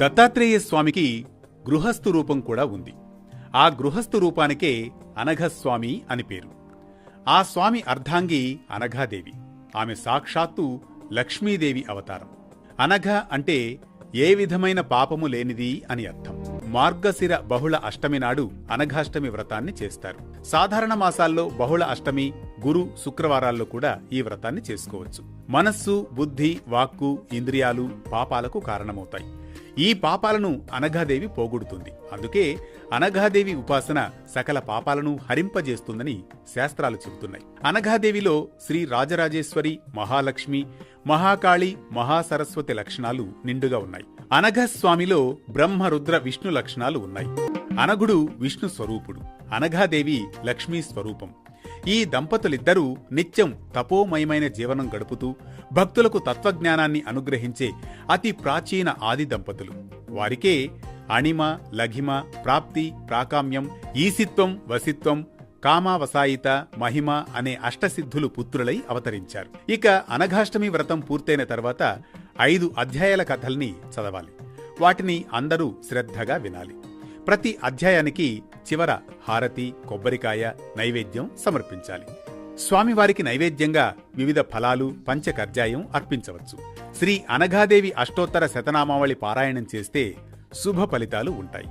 దత్తాత్రేయ స్వామికి గృహస్థు రూపం కూడా ఉంది. ఆ గృహస్థు రూపానికే అనఘస్వామి అని పేరు. ఆ స్వామి అర్ధాంగి అనఘాదేవి. ఆమె సాక్షాత్తు లక్ష్మీదేవి అవతారం. అనఘ అంటే ఏ విధమైన పాపము లేనిది అని అర్థం. మార్గశిర బహుళ అష్టమి నాడు అనఘాష్టమి వ్రతాన్ని చేస్తారు. సాధారణ మాసాల్లో బహుళ అష్టమి, గురు, శుక్రవారాల్లో కూడా ఈ వ్రతాన్ని చేసుకోవచ్చు. మనస్సు, బుద్ధి, వాక్కు, ఇంద్రియాలు పాపాలకు కారణమవుతాయి. ఈ పాపాలను అనఘాదేవి పోగొడుతుంది. అందుకే అనఘాదేవి ఉపాసన సకల పాపాలను హరింపజేస్తుందని శాస్త్రాలు చెబుతున్నాయి. అనఘాదేవిలో శ్రీ రాజరాజేశ్వరి, మహాలక్ష్మి, మహాకాళి, మహాసరస్వతి లక్షణాలు నిండుగా ఉన్నాయి. అనఘస్వామిలో బ్రహ్మ, రుద్ర, విష్ణు లక్షణాలు ఉన్నాయి. అనఘుడు విష్ణు స్వరూపుడు, అనఘాదేవి లక్ష్మీ స్వరూపం. ఈ దంపతులిద్దరూ నిత్యం తపోమయమైన జీవనం గడుపుతూ భక్తులకు తత్వజ్ఞానాన్ని అనుగ్రహించే అతి ప్రాచీన ఆది దంపతులు. వారికే అణిమ, లఘిమ, ప్రాప్తి, ప్రాకామ్యం, ఈసిత్వం, వసిత్వం, కామావసాయిత, మహిమ అనే అష్టసిద్ధులు పుత్రులై అవతరించారు. ఇక అనఘాష్టమి వ్రతం పూర్తయిన తర్వాత 5 అధ్యాయాల కథల్ని చదవాలి. వాటిని అందరూ శ్రద్ధగా వినాలి. ప్రతి అధ్యాయానికి చివర హారతి, కొబ్బరికాయ, నైవేద్యం సమర్పించాలి. స్వామివారికి నైవేద్యంగా వివిధ ఫలాలు, పంచకర్జాయం అర్పించవచ్చు. శ్రీ అనఘాదేవి అష్టోత్తర శతనామావళి పారాయణం చేస్తే శుభ ఫలితాలు ఉంటాయి.